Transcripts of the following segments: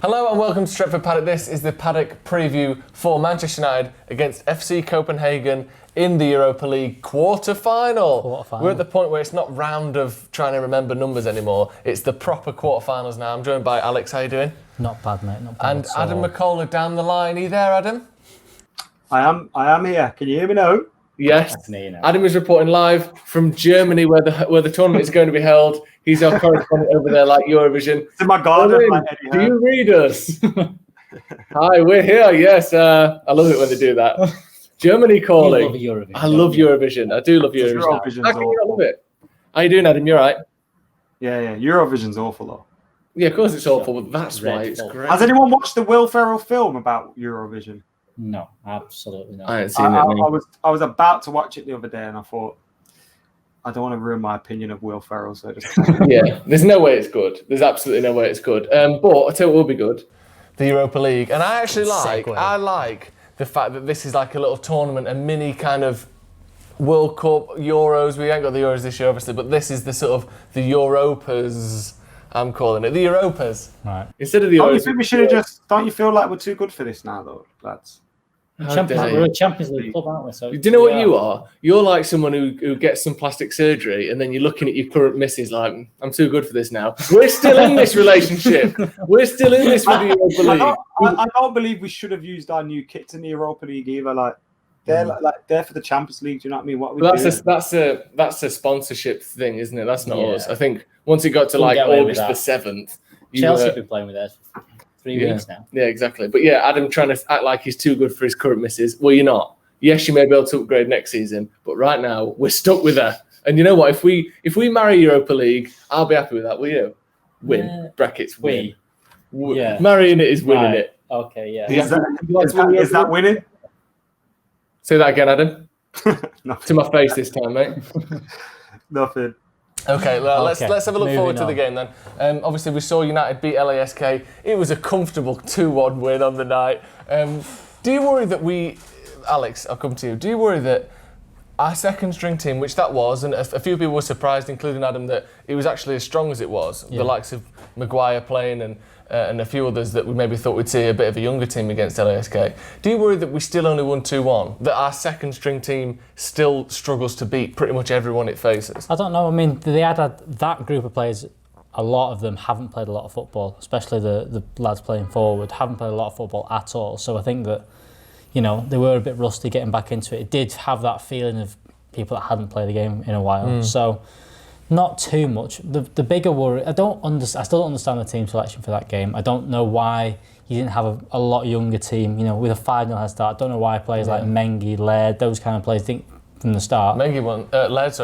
Hello and welcome to Stretford Paddock. This is the Paddock preview for Manchester United against FC Copenhagen in the Europa League quarter-final. We're at the point where it's not round of trying to remember numbers anymore. It's the proper quarter-finals now. I'm joined by Alex. How you doing? Not bad, mate. Not bad. And Adam Mckola down the line. Are you there, Adam? I am here. Can you hear me now? Yes. Adam is reporting live from Germany, where the tournament is going to be held. He's our correspondent over there, like Eurovision. In my garden, like Eddie do you read us? Hi, we're here. Yes, I love it when they do that. Germany calling. I love Eurovision. I do love Eurovision. How can you not love it? How you doing, Adam? You all right? Yeah. Eurovision's awful, though. Yeah, of course it's awful, but that's why it's great. Has anyone watched the Will Ferrell film about Eurovision? No, absolutely not. I haven't seen it. I was about to watch it the other day, and I thought, I don't want to ruin my opinion of Will Ferrell, so just... Yeah, there's no way it's good. There's absolutely no way it's good. But I tell you what will be good. The Europa League. And I actually like the fact that this is like a little tournament, a mini kind of World Cup, Euros. We ain't got the Euros this year, obviously, but this is the sort of the Europas, I'm calling it. The Europas. Right. Instead of the Euros. We should have just... Don't you feel like we're too good for this now, though, lads? We're a Champions League club, aren't we? So do you know what you are? You're like someone who gets some plastic surgery and then you're looking at your current missus like, I'm too good for this now. We're still in this relationship. We're still in this with the Europa League. I don't believe we should have used our new kits in the Europa League either. Like they're for the Champions League. Do you know what I mean? What that's a sponsorship thing, isn't it? That's not us. I think once it got to like August the 7th, Chelsea have been playing with theirs for 3 weeks now. Yeah, exactly. But yeah, Adam trying to act like he's too good for his current missus. Well, you're not. Yes, you may be able to upgrade next season, but right now we're stuck with her. And you know what? If we marry Europa League, I'll be happy with that. Will you? Win. Brackets win. Yeah. Marrying it is winning it. Okay, yeah. Is that winning? Say that again, Adam. To my face this time, mate. Nothing. Okay, well, let's have a look forward to the game then. Obviously, we saw United beat LASK. It was a comfortable 2-1 win on the night. Do you worry that Alex, I'll come to you. Do you worry that our second string team, which that was, and a few people were surprised, including Adam, that it was actually as strong as it was, the likes of Maguire playing and a few others that we maybe thought we'd see a bit of a younger team against LASK. Do you worry that we still only won 2-1? That our second string team still struggles to beat pretty much everyone it faces? I don't know. I mean, they had that group of players, a lot of them haven't played a lot of football, especially the lads playing forward, haven't played a lot of football at all. So I think that, they were a bit rusty getting back into it. It did have that feeling of people that hadn't played the game in a while. So not too much. The bigger worry, I still don't understand the team selection for that game. I don't know why you didn't have a lot younger team, with a 5-0 head start. I don't know why players like Mengi, Laird, those kind of players think from the start. Mengi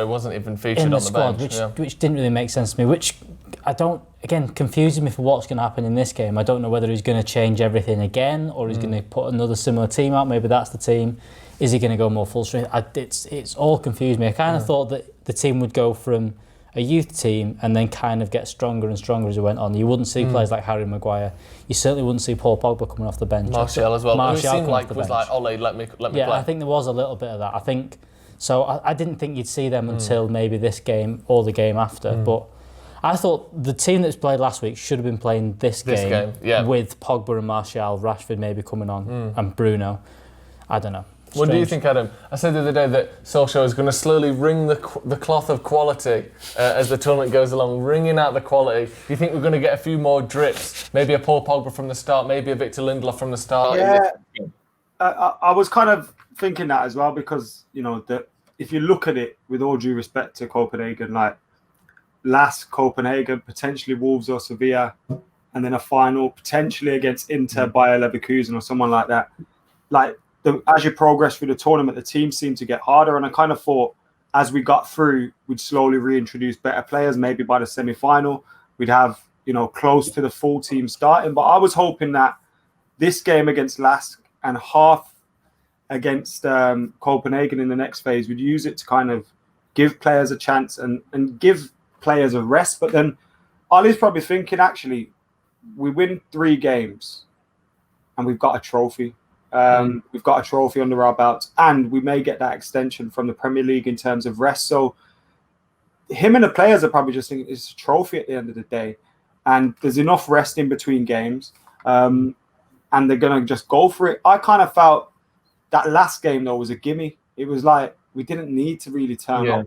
wasn't even featured in the on the squad, bench. which didn't really make sense to me, which confuses me for what's going to happen in this game. I don't know whether he's going to change everything again or he's going to put another similar team out. Maybe that's the team. Is he going to go more full strength? It's all confused me. I kind of thought that the team would go from a youth team and then kind of get stronger and stronger as it went on. You wouldn't see players like Harry Maguire. You certainly wouldn't see Paul Pogba coming off the bench. Martial as well. Martial it seemed like was like, Ole, let me play. Yeah, I think there was a little bit of that. I think so. I didn't think you'd see them until maybe this game or the game after. But I thought the team that's played last week should have been playing this game with Pogba and Martial, Rashford maybe coming on, and Bruno. I don't know. What do you think, Adam? I said the other day that Solskjaer is going to slowly wring the cloth of quality as the tournament goes along, wringing out the quality. Do you think we're going to get a few more drips? Maybe a Paul Pogba from the start, maybe a Victor Lindelof from the start? Yeah, I was kind of thinking that as well because, that if you look at it, with all due respect to Copenhagen, like last Copenhagen, potentially Wolves or Sevilla, and then a final potentially against Inter, Bayer Leverkusen or someone like that. Like, as you progress through the tournament, the teams seem to get harder. And I kind of thought as we got through, we'd slowly reintroduce better players. Maybe by the semi-final, we'd have, close to the full team starting. But I was hoping that this game against Lask and half against Copenhagen in the next phase, we'd use it to kind of give players a chance and give players a rest. But then Ollie's probably thinking, actually, we win 3 games and we've got a trophy. We've got a trophy under our belts and we may get that extension from the Premier League in terms of rest. So him and the players are probably just thinking it's a trophy at the end of the day. And there's enough rest in between games. and they're going to just go for it. I kind of felt that last game, though, was a gimme. It was like we didn't need to really turn up.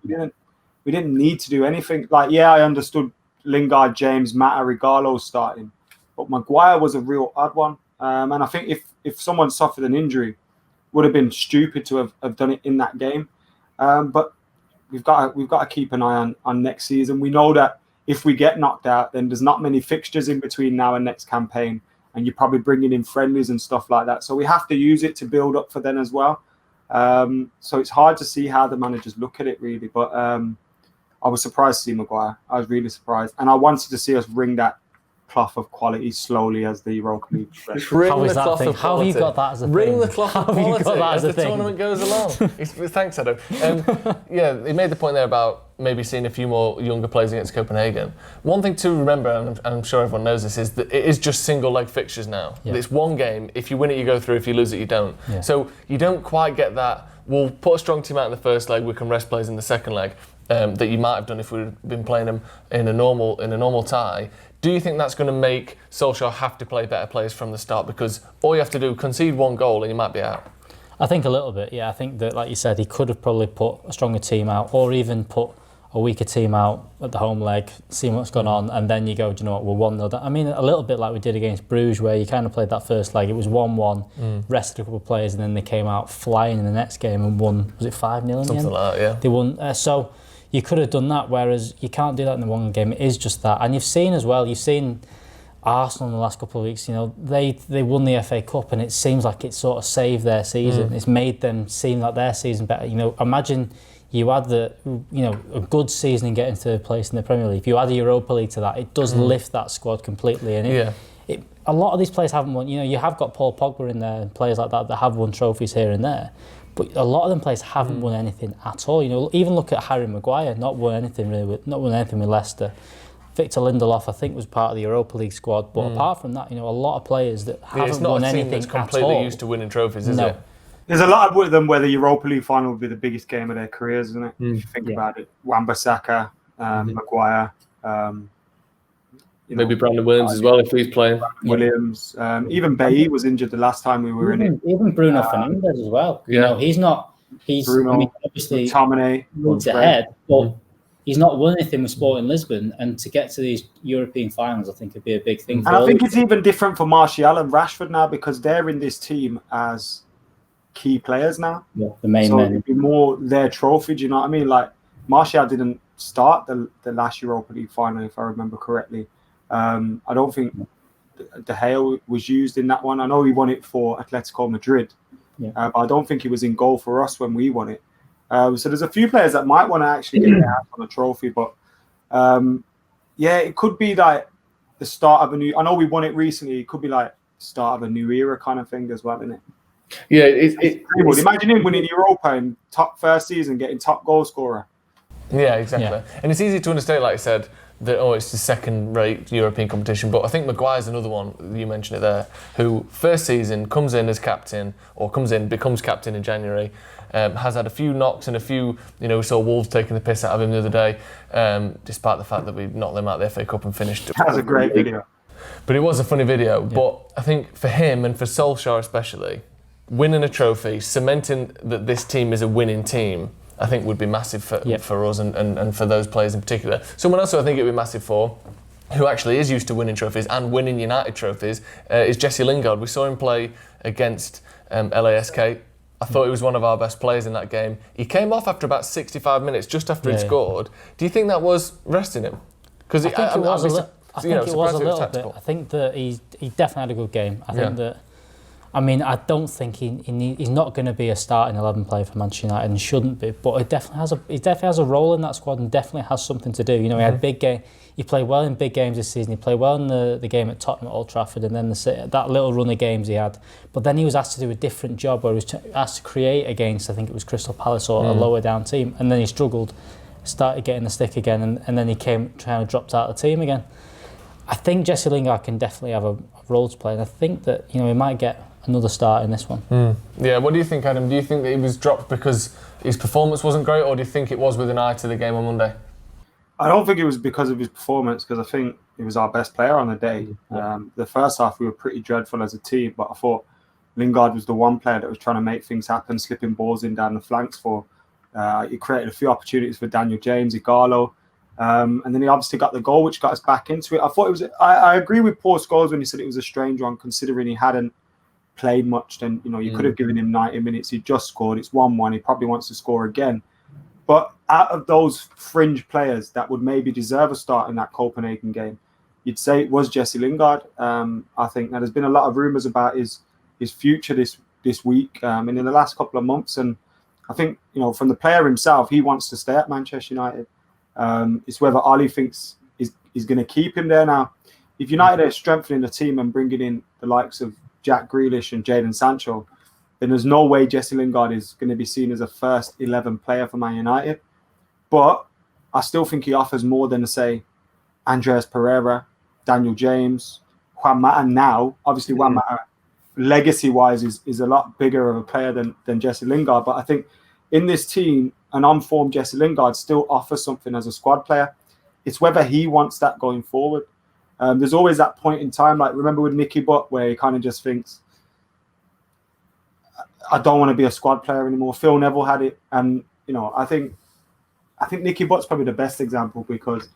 We didn't need to do anything. Like, yeah, I understood Lingard, James, Mata, Regalo starting, but Maguire was a real odd one. And I think if someone suffered an injury, it would have been stupid to have done it in that game. But we've got to keep an eye on next season. We know that if we get knocked out, then there's not many fixtures in between now and next campaign, and you're probably bringing in friendlies and stuff like that. So we have to use it to build up for then as well. So it's hard to see how the managers look at it, really. But I was surprised to see Maguire. I was really surprised. And I wanted to see us wring that cloth of quality slowly as the Europa League. How is that thing? How have you got that as a thing? Ring the cloth of quality as the thing? tournament goes along. Thanks, Adam. Yeah, he made the point there about maybe seeing a few more younger players against Copenhagen. One thing to remember, and I'm sure everyone knows this, is that it is just single leg fixtures now. Yeah. It's one game. If you win it, you go through. If you lose it, you don't. Yeah. So you don't quite get that. We'll put a strong team out in the first leg. We can rest players in the second leg. That you might have done if we'd been playing them in a normal tie. Do you think that's going to make Solskjaer have to play better players from the start? Because all you have to do, concede one goal and you might be out. I think a little bit, yeah. I think that, like you said, he could have probably put a stronger team out, or even put a weaker team out at the home leg, see what's going on, and then you go, do you know what, we're 1-0. I mean, a little bit like we did against Bruges, where you kind of played that first leg. It was 1-1, rested a couple of players, and then they came out flying in the next game and won. Was it 5-0 in the end? Something like that, yeah. They won. So you could have done that, whereas you can't do that in the one game. It is just that. And you've seen as well, Arsenal in the last couple of weeks, you know, they won the FA Cup, and it seems like it sort of saved their season. It's made them seem like their season better. You know, imagine you add a good season and getting third place in the Premier League. If you add a Europa League to that, it does lift that squad completely. And a lot of these players haven't won. You know, you have got Paul Pogba in there, and players like that have won trophies here and there. But a lot of them players haven't won anything at all. You know, even look at Harry Maguire, not won anything with Leicester. Victor Lindelof, I think, was part of the Europa League squad. But apart from that, you know, a lot of players that haven't won anything at all. It's not a team that's completely used to winning trophies, is it? There's a lot of them where the Europa League final would be the biggest game of their careers, isn't it? If you think about it. Wan-Bissaka, Maguire. Maybe Brandon Williams as well, if he's playing. Williams. Even Bailly was injured the last time we were in it. Even Bruno Fernandes as well. Yeah. You know, he's not... Bruno, I mean, obviously, McTominay leads ahead, but he's not won anything with Sporting Lisbon, and to get to these European finals, I think, would be a big thing. And I think it's even different for Martial and Rashford now, because they're in this team as key players now. Yeah, the main men. It'd be more their trophy, do you know what I mean? Like, Martial didn't start the last Europa League final, if I remember correctly. I don't think De Gea was used in that one. I know he won it for Atletico Madrid, but I don't think he was in goal for us when we won it. So there's a few players that might want to actually get their hands on a trophy, but it could be like the start of a new... I know we won it recently. It could be like the start of a new era kind of thing as well, isn't it? Yeah, imagine him winning Europa in first season, getting top goal scorer. Yeah, exactly. Yeah. And it's easy to understand, like I said, that it's the second-rate European competition. But I think Maguire's another one, you mentioned it there, who first season comes in as captain, or becomes captain in January, has had a few knocks and a few, we saw Wolves taking the piss out of him the other day, despite the fact that we knocked them out of the FA Cup and finished. That was a great video. But it was a funny video. Yeah. But I think for him and for Solskjaer especially, winning a trophy, cementing that this team is a winning team, I think would be massive for us and for those players in particular. Someone else who I think it would be massive for, who actually is used to winning trophies and winning United trophies, is Jesse Lingard. We saw him play against LASK. I thought he was one of our best players in that game. He came off after about 65 minutes, just after he'd scored. Do you think that was resting him? Because I think it was a little bit. I think that he definitely had a good game. I think that... I mean, I don't think he's not going to be a starting 11 player for Manchester United and shouldn't be, but he definitely has a role in that squad and definitely has something to do. You know, he had big game. He played well in big games this season. He played well in the game at Tottenham at Old Trafford, and then that little run of games he had. But then he was asked to do a different job where he was asked to create against, I think it was Crystal Palace or a lower down team, and then he struggled, started getting the stick again, and then he dropped out of the team again. I think Jesse Lingard can definitely have a role to play, and I think that he might get another start in this one. Yeah, what do you think, Adam? Do you think that he was dropped because his performance wasn't great, or do you think it was with an eye to the game on Monday? I don't think it was because of his performance, because I think he was our best player on the day. The first half, we were pretty dreadful as a team, but I thought Lingard was the one player that was trying to make things happen, slipping balls in down the flanks for. He created a few opportunities for Daniel James, Igalo, and then he obviously got the goal, which got us back into it. I thought it was. I agree with Paul Scholes when he said it was a strange one, considering he hadn't played much. Then you could have given him 90 minutes. He just scored. It's 1-1. He probably wants to score again. But out of those fringe players that would maybe deserve a start in that Copenhagen game, you'd say it was Jesse Lingard. I think now there's been a lot of rumours about his future this week and in the last couple of months. And I think, from the player himself, he wants to stay at Manchester United. It's whether Ollie thinks he's going to keep him there now. If United are strengthening the team and bringing in the likes of Jack Grealish and Jadon Sancho, then there's no way Jesse Lingard is going to be seen as a first 11 player for Man United. But I still think he offers more than, say, Andreas Pereira, Daniel James, Juan Mata now. Obviously, Juan Mata, legacy-wise, is a lot bigger of a player than Jesse Lingard. But I think in this team, an unformed Jesse Lingard still offers something as a squad player. It's whether he wants that going forward. There's always that point in time, like remember with Nicky Butt, where he kind of just thinks, I don't want to be a squad player anymore. Phil Neville had it, and I think Nicky Butt's probably the best example, because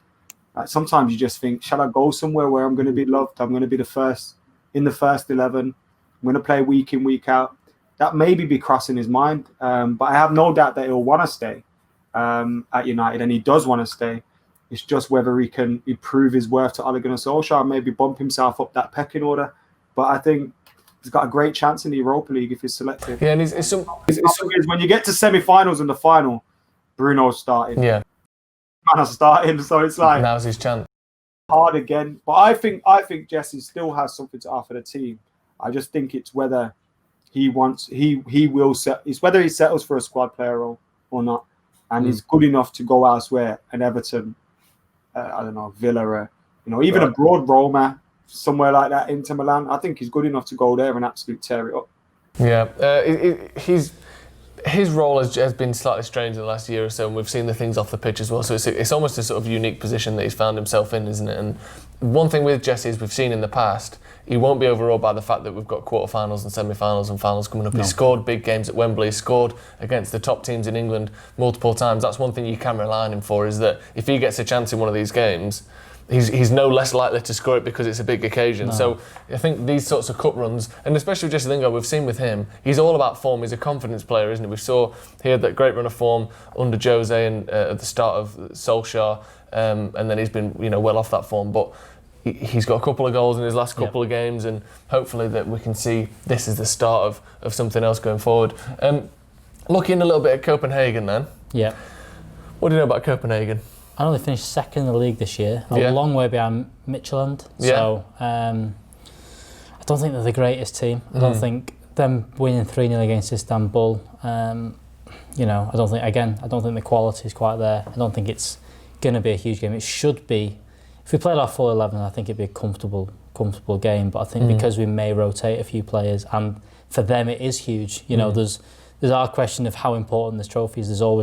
sometimes you just think, shall I go somewhere where I'm going to be loved? I'm going to be the first in the first 11. I'm going to play week in, week out. That maybe be crossing his mind, but I have no doubt that he'll want to stay at United, and he does want to stay. It's just whether he can prove his worth to Ole Gunnar Solskjaer and maybe bump himself up that pecking order. But I think he's got a great chance in the Europa League if he's selected. Yeah, and it's when you get to semi-finals and the final, Bruno's starting. Yeah, Bruno's starting, so it's like now's his chance. Hard again, but I think Jesse still has something to offer the team. I just think it's whether he it's whether he settles for a squad player role or not, and he's good enough to go elsewhere. And Everton, I don't know, Villa, or even abroad, Roma, somewhere like that, Inter Milan. I think he's good enough to go there and absolutely tear it up. Yeah, his role has been slightly strange in the last year or so, and we've seen the things off the pitch as well. So it's almost a sort of unique position that he's found himself in, isn't it? And one thing with Jesse is we've seen in the past, he won't be overawed by the fact that we've got quarterfinals and semi-finals and finals coming up. No. He scored big games at Wembley, scored against the top teams in England multiple times. That's one thing you can rely on him for, is that if he gets a chance in one of these games, he's no less likely to score it because it's a big occasion. No. So I think these sorts of cup runs, and especially with Jesse Lingard, we've seen with him, he's all about form. He's a confidence player, isn't he? We saw he had that great run of form under Jose and at the start of Solskjaer, and then he's been well off that form. But he's got a couple of goals in his last couple of games, and hopefully that we can see this is the start of something else going forward. Looking a little bit at Copenhagen then. Yeah. What do you know about Copenhagen? I only finished second in the league this year, a long way behind Mckola. So I don't think they're the greatest team. I don't think them winning 3-0 against Istanbul, I don't think the quality is quite there. I don't think it's going to be a huge game. It should be. If we played our full 11, I think it'd be a comfortable game. But I think because we may rotate a few players, and for them it is huge. There's our question of how important this trophy is. There'll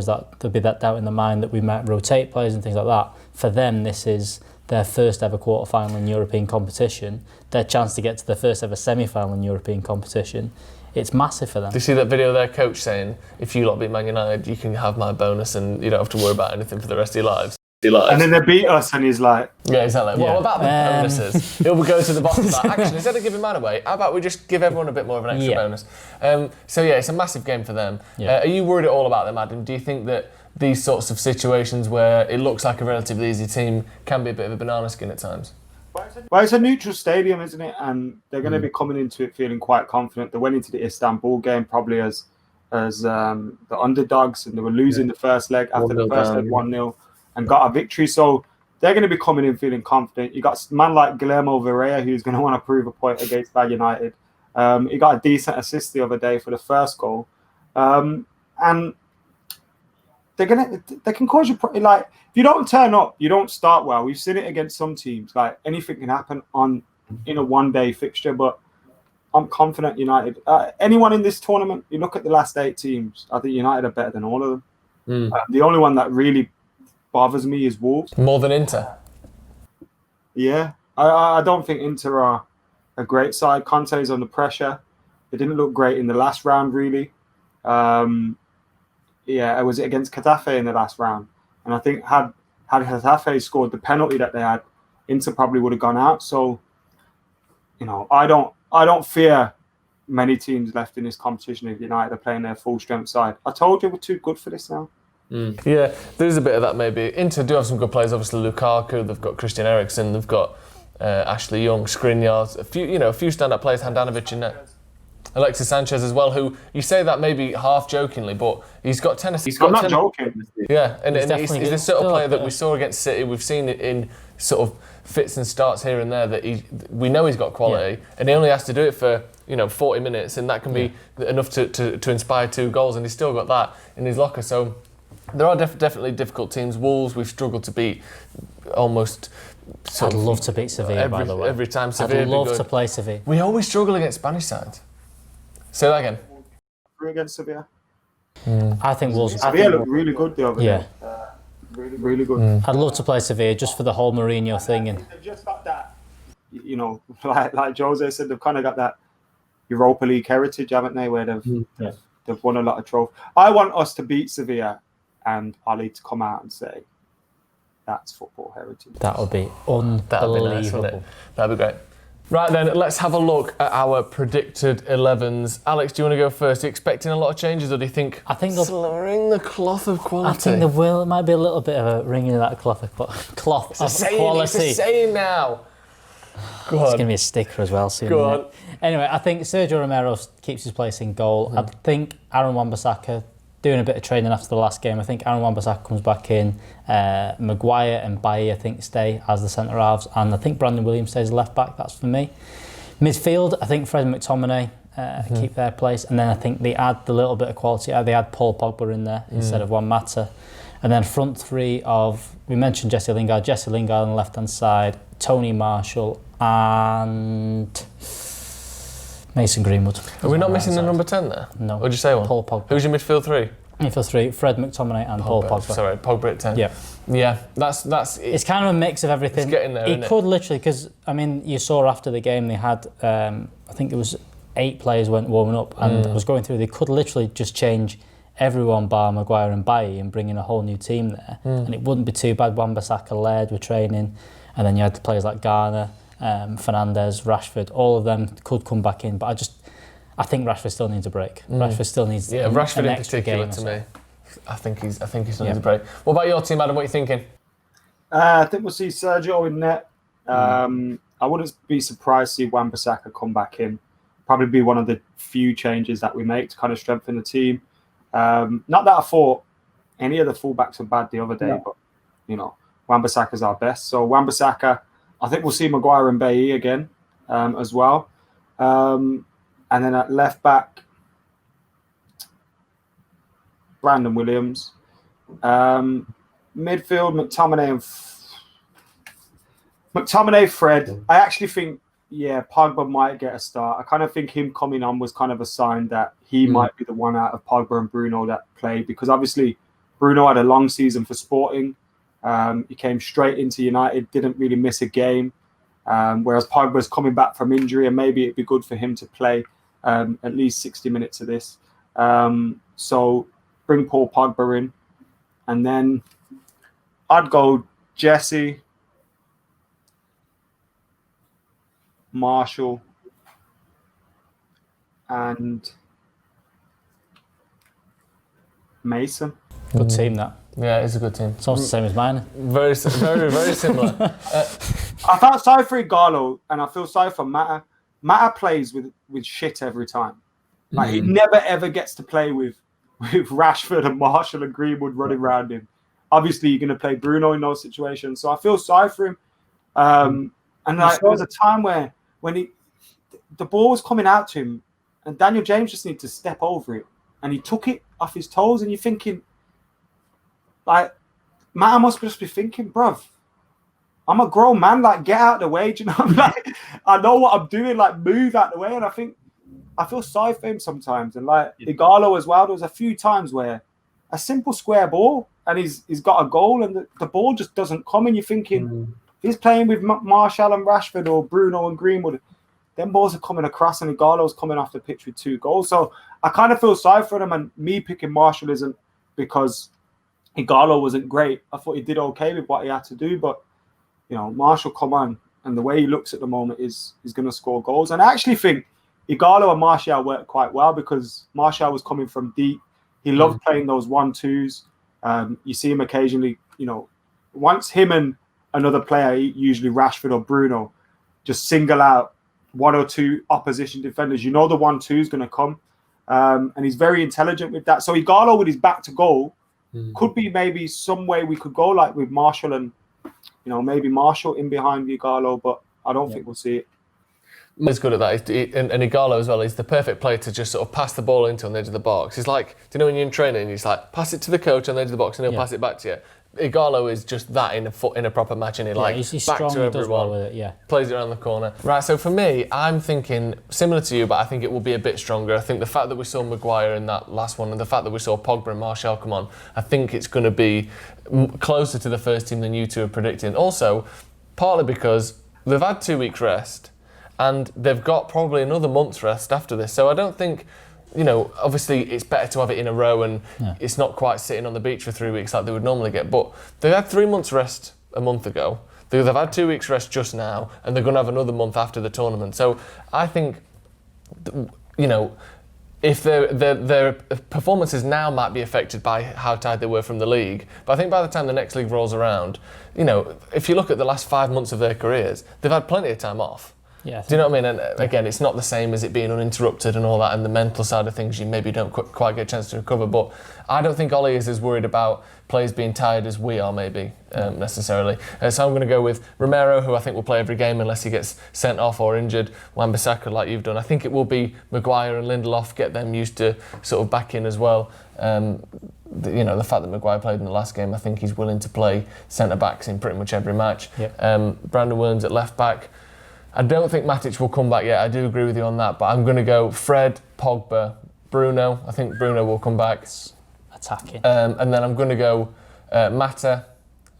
be that doubt in the mind that we might rotate players and things like that. For them, this is their first ever quarter-final in European competition, their chance to get to their first ever semi-final in European competition. It's massive for them. Do you see that video of their coach saying, if you lot beat Man United, you can have my bonus and you don't have to worry about anything for the rest of your lives? And then they beat us, and he's like, yeah, exactly. What about the bonuses? He'll go to the bottom of that. Actually, instead of giving mine away, how about we just give everyone a bit more of an extra bonus? It's a massive game for them. Are you worried at all about them, Adam? Do you think that these sorts of situations where it looks like a relatively easy team can be a bit of a banana skin at times? Well, it's a neutral stadium, isn't it? And they're going to be coming into it feeling quite confident. They went into the Istanbul game probably as the underdogs, and they were losing the first leg after the first leg 1-0. And got a victory, so they're going to be coming in feeling confident. You got a man like Guillermo Varea, who's going to want to prove a point against Man United. He got a decent assist the other day for the first goal, and they can cause you like if you don't turn up, you don't start well. We've seen it against some teams. Like anything can happen in a one-day fixture, but I'm confident United. Anyone in this tournament, you look at the last 8 teams, I think United are better than all of them. The only one that really bothers me is Wolves. More than Inter? Yeah. I don't think Inter are a great side. Conte's under pressure. They didn't look great in the last round, really. It was against Getafe in the last round. And I think had Getafe scored the penalty that they had, Inter probably would have gone out. So, I don't fear many teams left in this competition if United are playing their full strength side. I told you we're too good for this now. Yeah, there's a bit of that maybe. Inter do have some good players. Obviously, Lukaku. They've got Christian Eriksen. They've got Ashley Young, Skriniar. A few standout players. Handanovic in net. Alexis Sanchez as well, who you say that maybe half jokingly, but he's got tennis. I'm not joking. Yeah, and he's the sort of player that we saw against City. We've seen it in sort of fits and starts here and there that we know he's got quality, and he only has to do it for 40 minutes, and that can be enough to inspire 2 goals, and he's still got that in his locker. So there are definitely difficult teams. Wolves we've struggled to beat almost. I'd love to beat Sevilla, by the way. Every time Sevilla. I'd love to play Sevilla. We always struggle against Spanish sides. Say that again. Against Sevilla. I think Wolves. Sevilla look really good the other day. Really, really good. I'd love to play Sevilla just for the whole Mourinho thing. And they've just got that, like Jose said, they've kind of got that Europa League heritage, haven't they? Where they've won a lot of trophies. I want us to beat Sevilla, and Ali to come out and say that's football heritage. That would be unbelievable. That'd be nice, wouldn't it? That'd be great. Right then, let's have a look at our predicted 11s. Alex, do you want to go first? Are you expecting a lot of changes, or do you think slurring the cloth of quality? I think there will. It might be a little bit of a ringing of that cloth of quality. It's a saying now. Go on. It's going to be a sticker as well soon. Go on. Anyway, I think Sergio Romero keeps his place in goal. I think Aaron Wan-Bissaka doing a bit of training after the last game. I think Aaron Wan-Bissaka comes back in. Maguire and Bailly, I think, stay as the centre halves, and I think Brandon Williams stays left back. That's for me. Midfield, I think Fred and McTominay keep their place, and then I think they add the little bit of quality. They add Paul Pogba in there instead of Juan Mata, and then front three of, we mentioned Jesse Lingard on the left hand side, Tony Marshall and Mason Greenwood. Are we not missing the number 10 there? No. What'd you say one? Paul Pogba. Who's your midfield 3? Midfield 3, Fred McTominay and Paul Pogba. Sorry, Pogba at 10. Yeah. Yeah, that's it's kind of a mix of everything. It's getting there, It could literally, because, I mean, you saw after the game they had, I think it was 8 players went warming up, and I was going through, they could literally just change everyone bar Maguire and Bailly and bring in a whole new team there. And it wouldn't be too bad. Wan-Bissaka led with training, and then you had the players like Garner, Fernandes, Rashford, all of them could come back in, but I think Rashford still needs a break. Rashford still needs Rashford an in particular to me. I think he still needs a break. What about your team, Adam? What are you thinking? I think we'll see Sergio in net. I wouldn't be surprised to see Wan-Bissaka come back in. Probably be one of the few changes that we make to kind of strengthen the team. Not that I thought any of the fullbacks were bad the other day, but Wan-Bissaka's our best. So Wan-Bissaka, I think we'll see Maguire and Bailly again as well. And then at left back, Brandon Williams. Midfield, McTominay, Fred. I actually think, Pogba might get a start. I kind of think him coming on was kind of a sign that he might be the one out of Pogba and Bruno that played, because obviously Bruno had a long season for Sporting. He came straight into United, didn't really miss a game. Whereas Pogba's coming back from injury, and maybe it'd be good for him to play at least 60 minutes of this. So bring Paul Pogba in. And then I'd go Jesse, Marshall, and Mason. Good team, that. Yeah, it's a good team. It's almost the same as mine. Very, very similar. I felt sorry for Igalo, and I feel sorry for Mata. Mata plays with shit every time. Like he never ever gets to play with Rashford and Marshall and Greenwood running around him. Obviously, you're going to play Bruno in those situations, so I feel sorry for him. And there was a time when the ball was coming out to him, and Daniel James just needed to step over it, and he took it off his toes, and you're thinking, like, Mata must just be thinking, bruv, I'm a grown man, like, get out of the way, do you know? Like, I know what I'm doing, like, move out the way, and I feel sorry for him sometimes. And like Igalo as well, there was a few times where a simple square ball, and he's got a goal, and the ball just doesn't come. And you're thinking, if he's playing with Martial and Rashford or Bruno and Greenwood, them balls are coming across, and Igalo's coming off the pitch with 2 goals. So I kind of feel sorry for them. And me picking Martial isn't because Igalo wasn't great. I thought he did okay with what he had to do, but Martial, come on, and the way he looks at the moment is he's going to score goals. And I actually think Igalo and Martial worked quite well because Martial was coming from deep. He loved playing those 1-2s. You see him occasionally, once him and another player, usually Rashford or Bruno, just single out 1 or 2 opposition defenders. The 1-2 is going to come. And he's very intelligent with that. So Igalo with his back to goal could be maybe some way we could go like with Martial and, maybe Martial in behind Igalo, but I don't think we'll see it. He's good at that, and Igalo as well. He's the perfect player to just sort of pass the ball into on the edge of the box. He's like, do you know when you're in training, he's like, pass it to the coach on the edge of the box and he'll pass it back to you. Igalo is just that in a proper match, and he's back strong, to everyone, does well with it, plays it around the corner. Right, so for me, I'm thinking similar to you, but I think it will be a bit stronger. I think the fact that we saw Maguire in that last one, and the fact that we saw Pogba and Martial come on, I think it's going to be closer to the first team than you two are predicting. Also, partly because they've had 2 weeks rest, and they've got probably another month's rest after this. So I don't think, obviously it's better to have it in a row, and it's not quite sitting on the beach for 3 weeks like they would normally get. But they had 3 months rest a month ago. They've had 2 weeks rest just now, and they're going to have another month after the tournament. So I think, if their performances now might be affected by how tired they were from the league, but I think by the time the next league rolls around, if you look at the last 5 months of their careers, they've had plenty of time off. Yeah, do you know what I mean? And again, it's not the same as it being uninterrupted and all that, and the mental side of things you maybe don't quite get a chance to recover. But I don't think Ollie is as worried about players being tired as we are maybe necessarily. So I'm going to go with Romero, who I think will play every game unless he gets sent off or injured. Wan-Bissaka, like you've done. I think it will be Maguire and Lindelof, get them used to sort of back in as well. The fact that Maguire played in the last game, I think he's willing to play centre-backs in pretty much every match. Yep. Brandon Williams at left-back. I don't think Matic will come back yet. I do agree with you on that, but I'm going to go Fred, Pogba, Bruno. I think Bruno will come back. Attacking. And then I'm going to go Mata,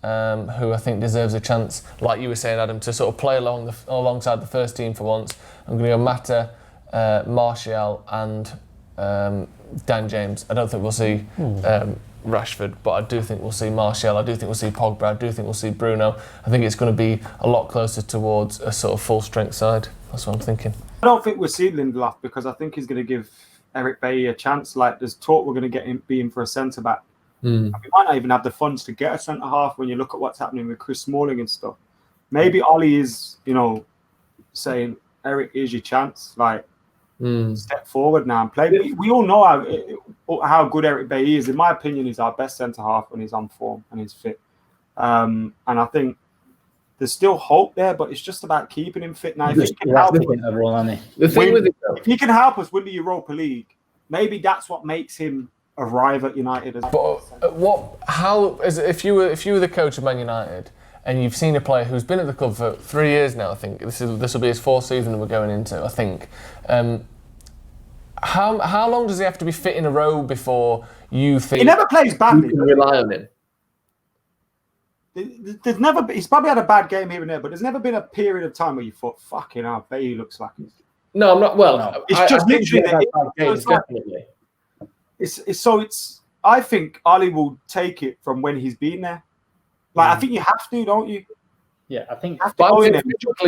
who I think deserves a chance, like you were saying, Adam, to sort of play alongside the first team for once. I'm going to go Mata, Martial and Dan James. I don't think we'll see Rashford, but I do think we'll see Martial, I do think we'll see Pogba, I do think we'll see Bruno. I think it's going to be a lot closer towards a sort of full strength side. That's what I'm thinking. I don't think we'll see Lindelof because I think he's going to give Eric Bailly a chance. Like there's talk we're going to get him being for a centre back. We might not even have the funds to get a centre half when you look at what's happening with Chris Smalling and stuff. Maybe Ollie is, saying, Eric, here's your chance. Like, step forward now and play. We all know how good Eric Bailly is. In my opinion, he's our best centre half when he's on form and he's fit. And I think there's still hope there, but it's just about keeping him fit now. If he can help us win the Europa League, maybe that's what makes him arrive at United. If you were the coach of Man United and you've seen a player who's been at the club for 3 years now, I think this will be his 4th season we're going into, I think. How long does he have to be fit in a row before you think... He never plays badly. You can rely on him. He's probably had a bad game here and there, but there's never been a period of time where you thought, fucking hell, Bailly looks like he's... No, I'm not... Well, no. It's just literally... Definitely. I think Ali will take it from when he's been there. I think you have to, don't you? Yeah, I think... But I mean,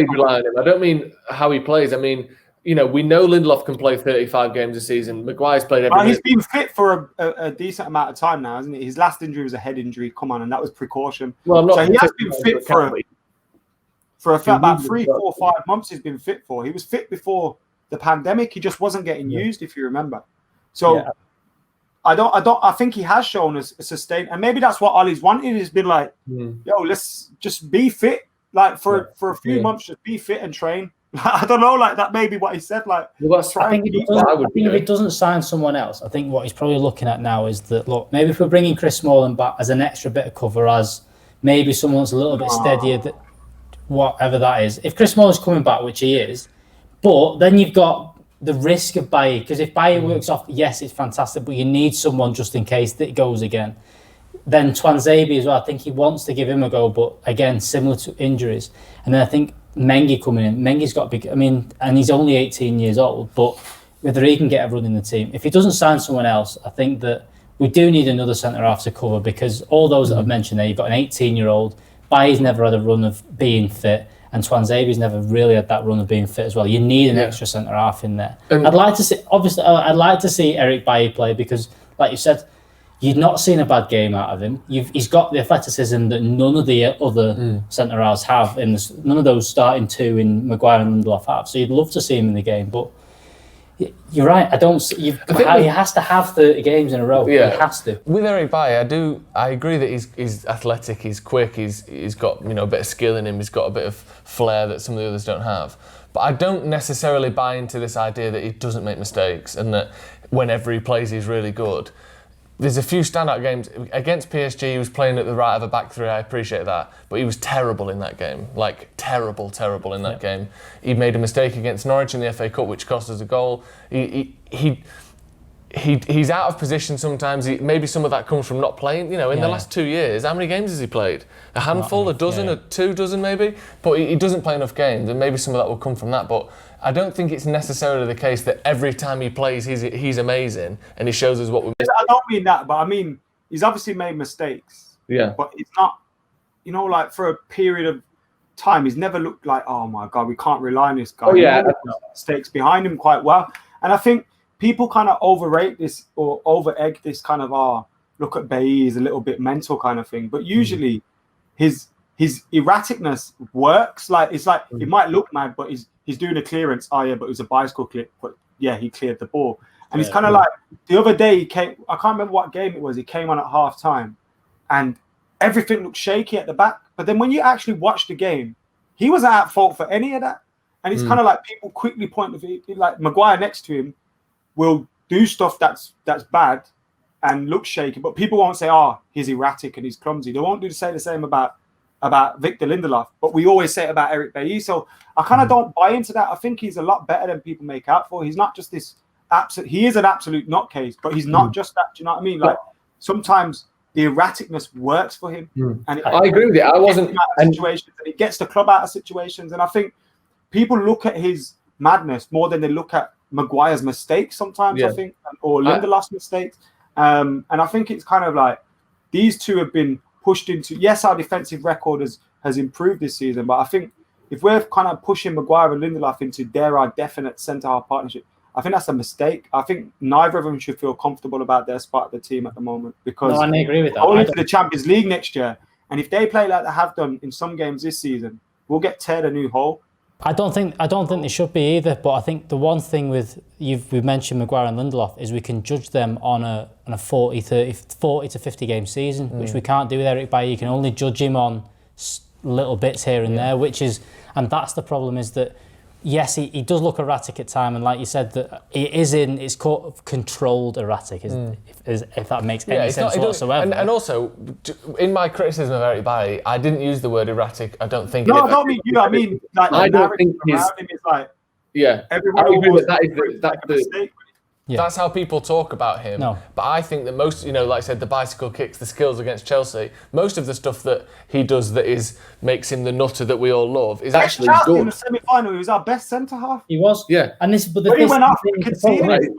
rely on him. I don't mean how he plays. I mean, we know Lindelof can play 35 games a season. Maguire's played every He's been fit for a decent amount of time now, hasn't he? His last injury was a head injury. Come on, and that was precaution. Well, so he has been fit for about 3, 4, 5 months. He's been fit for. He was fit before the pandemic. He just wasn't getting used, if you remember. So... Yeah. I think he has shown us a sustain, and maybe that's what Ollie's wanted. He's been like, yo, let's just be fit, like for a few months, just be fit and train. I don't know, like that may be what he said. Like, well, I think if he doesn't sign someone else, I think what he's probably looking at now is that, look, maybe if we're bringing Chris Smalling back as an extra bit of cover, as maybe someone's a little bit steadier, that whatever that is. If Chris Smalling's coming back, which he is, but then you've got the risk of Bailly, because if Bailly works off, yes, it's fantastic, but you need someone just in case that it goes again. then Twanzebe as well, I think he wants to give him a go, but again, similar to injuries. And then I think Mengi coming in, Mengi's got big, and he's only 18 years old, but whether he can get a run in the team. If he doesn't sign someone else, I think that we do need another centre-half to cover, because all those that I've mentioned there, you've got an 18-year-old, Bailly's never had a run of being fit, and Twanzebe's never really had that run of being fit as well. You need an extra centre-half in there. I'd like to see Eric Bailly play, because, like you said, you've not seen a bad game out of him. He's got the athleticism that none of the other centre-halves have, none of those starting two in Maguire and Lindelof have. So you'd love to see him in the game, but you're right. He has to have 30 games in a row. Yeah. He has to. With Eric Bailly, I agree that he's athletic, he's quick, he's got a bit of skill in him, he's got a bit of flair that some of the others don't have. But I don't necessarily buy into this idea that he doesn't make mistakes and that whenever he plays he's really good. There's a few standout games. Against PSG, he was playing at the right of a back three, I appreciate that, but he was terrible in that game. Like, terrible in that game. He made a mistake against Norwich in the FA Cup, which cost us a goal. He's out of position sometimes. Maybe some of that comes from not playing. In the last 2 years, how many games has he played? A handful, a dozen, 2 dozen maybe? But he doesn't play enough games, and maybe some of that will come from that. But I don't think it's necessarily the case that every time he plays, he's amazing and he shows us what we. I don't mean that, but I mean he's obviously made mistakes. Yeah. But it's not, like for a period of time, he's never looked like, oh my God, we can't rely on this guy. Oh yeah. Mistakes behind him quite well, and I think people kind of overrate this or over-egg this kind of, look at Bailly, he's a little bit mental kind of thing. But usually his erraticness works. Like, it's like, it might look mad, but he's doing a clearance. Oh yeah, but it was a bicycle clip. But yeah, he cleared the ball. And it's kind of like, the other day he came, I can't remember what game it was, he came on at half time and everything looked shaky at the back. But then when you actually watch the game, he wasn't at fault for any of that. And it's kind of like people quickly point to, like Maguire next to him will do stuff that's bad and look shaky, but people won't say, he's erratic and he's clumsy. They won't say the same about Victor Lindelof, but we always say it about Eric Bailly. So I kind of don't buy into that. I think he's a lot better than people make out for. He's not just this he is an absolute nutcase, but he's not just that. Do you know what I mean? Like, sometimes the erraticness works for him. And I agree with you. I wasn't situations, and it gets the club out of situations. And I think people look at his madness more than they look at Maguire's mistakes sometimes, I think, or Lindelof's mistakes. And I think it's kind of like these two have been pushed into, yes, our defensive record has improved this season, but I think if we're kind of pushing Maguire and Lindelof into our definite centre-half partnership, I think that's a mistake. I think neither of them should feel comfortable about their spot at the team at the moment, because I agree with that. Going into the Champions League next year, and if they play like they have done in some games this season, we'll get teared a new hole. I don't think they should be either, but I think the one thing we've mentioned Maguire and Lindelof is we can judge them on a 40 to 50 game season, which we can't do with Eric Bailly. You can only judge him on little bits here and there, and that's the problem, is that yes, he does look erratic at time, and like you said, that it's called controlled erratic, if that makes any sense whatsoever. And also, in my criticism of Eric Bailly, I didn't use the word erratic. I don't think. No, I don't mean you. I mean, like, I don't think his. Like, everyone I agree with that's the mistake. Yeah. That's how people talk about him. No. But I think that most, like I said, the bicycle kicks, the skills against Chelsea, most of the stuff that he does that makes him the nutter that we all love is actually Chelsea good. In the semi-final, he was our best centre-half. He was. Yeah. And when he went off, we conceded.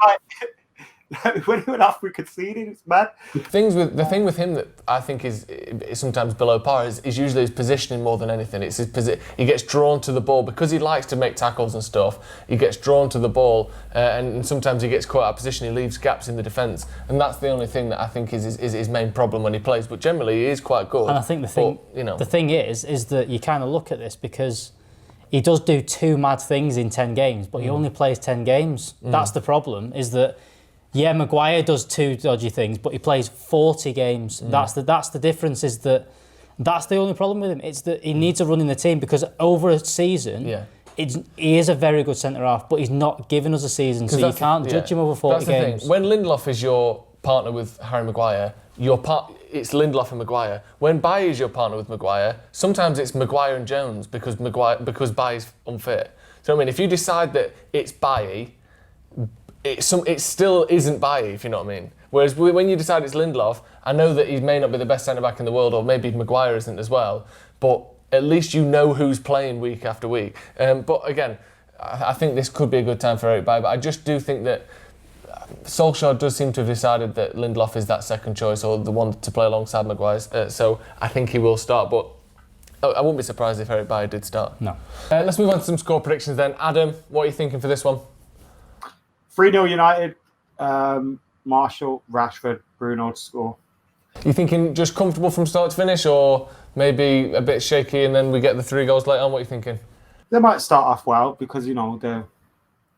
When he went off, we conceded. It's mad. The thing with him that I think is sometimes below par is usually his positioning more than anything. It's his he gets drawn to the ball because he likes to make tackles and stuff. He gets drawn to the ball, and sometimes he gets caught out of position. He leaves gaps in the defence, and that's the only thing that I think is his main problem when he plays. But generally, he is quite good. And I think the thing is that you kind of look at this because he does do 2 mad things in 10 games, but he only plays 10 games. That's the problem. Is that. Yeah, Maguire does 2 dodgy things, but he plays 40 games. That's the difference. Is that that's the only problem with him. It's that he needs a run in the team, because over a season, he is a very good centre half, but he's not given us a season, so you can't judge him over 40 games. When Lindelof is your partner with Harry Maguire, it's Lindelof and Maguire. When Bailly is your partner with Maguire, sometimes it's Maguire and Jones because Bailly's unfit. So I mean, if you decide that it's Bailly, it still isn't Bailly, if you know what I mean. Whereas when you decide it's Lindelof, I know that he may not be the best centre-back in the world, or maybe Maguire isn't as well, but at least you know who's playing week after week. But again, I think this could be a good time for Eric Bailly, but I just do think that Solskjaer does seem to have decided that Lindelof is that second choice, or the one to play alongside Maguire. So I think he will start, but I wouldn't be surprised if Eric Bailly did start. No. Let's move on to some score predictions then. Adam, what are you thinking for this one? 3-0 United. Marshall, Rashford, Bruno to score. You thinking just comfortable from start to finish, or maybe a bit shaky and then we get the 3 goals late on? What are you thinking? They might start off well because, you know, they're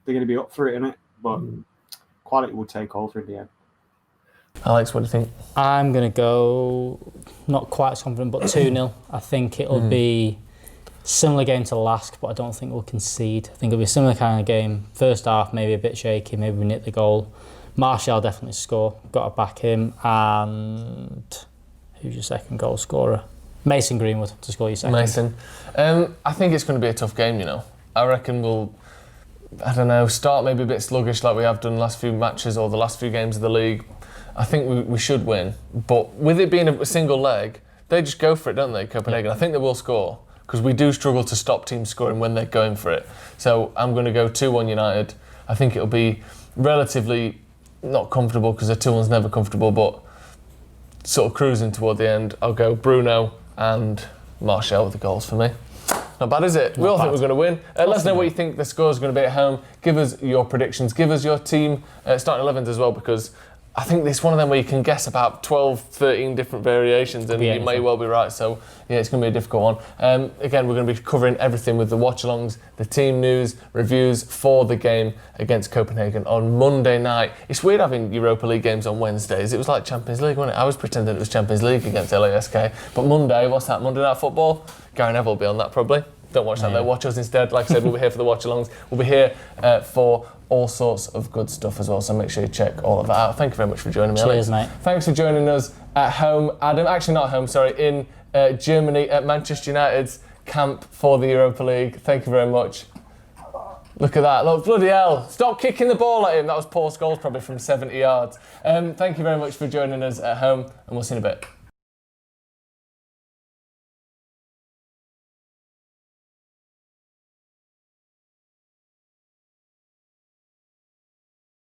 going to be up for it, innit? But quality will take over in the end. Alex, what do you think? I'm going to go not quite as confident, but 2-0. I think it'll be similar game to last, but I don't think we'll concede. I think it'll be a similar kind of game. First half, maybe a bit shaky, maybe we nick the goal. Martial definitely score. Got to back him. And who's your second goal scorer? Mason Greenwood to score your second. Mason. I think it's going to be a tough game, you know. I reckon we'll, I don't know, start maybe a bit sluggish like we have done the last few matches or the last few games of the league. I think we should win. But with it being a single leg, they just go for it, don't they, Copenhagen? Yeah. I think they will score because we do struggle to stop teams scoring when they're going for it. So I'm going to go 2-1 United. I think it'll be relatively not comfortable because a 2-1's never comfortable, but sort of cruising toward the end. I'll go Bruno and Martial with the goals for me. Not bad, is it? We all think we're going to win. Let us know what you think the score is going to be at home. Give us your predictions. Give us your team starting 11s as well, because I think this is one of them where you can guess about 12, 13 different variations and you may well be right. So, yeah, it's going to be a difficult one. Again, we're going to be covering everything with the watch-alongs, the team news, reviews for the game against Copenhagen on Monday night. It's weird having Europa League games on Wednesdays. It was like Champions League, wasn't it? I was pretending it was Champions League against LASK. But Monday, what's that? Monday Night Football? Gary Neville will be on that probably. Don't watch that though, watch us instead. Like I said, we'll be here for the watch-alongs. We'll be here for all sorts of good stuff as well, so make sure you check all of that out. Thank you very much for joining me, Alex. Cheers, mate. Thanks for joining us at home, Adam. Actually, not at home, sorry, in Germany at Manchester United's camp for the Europa League. Thank you very much. Look at that. Look, bloody hell. Stop kicking the ball at him. That was Paul Scholes probably from 70 yards. Thank you very much for joining us at home, and we'll see you in a bit.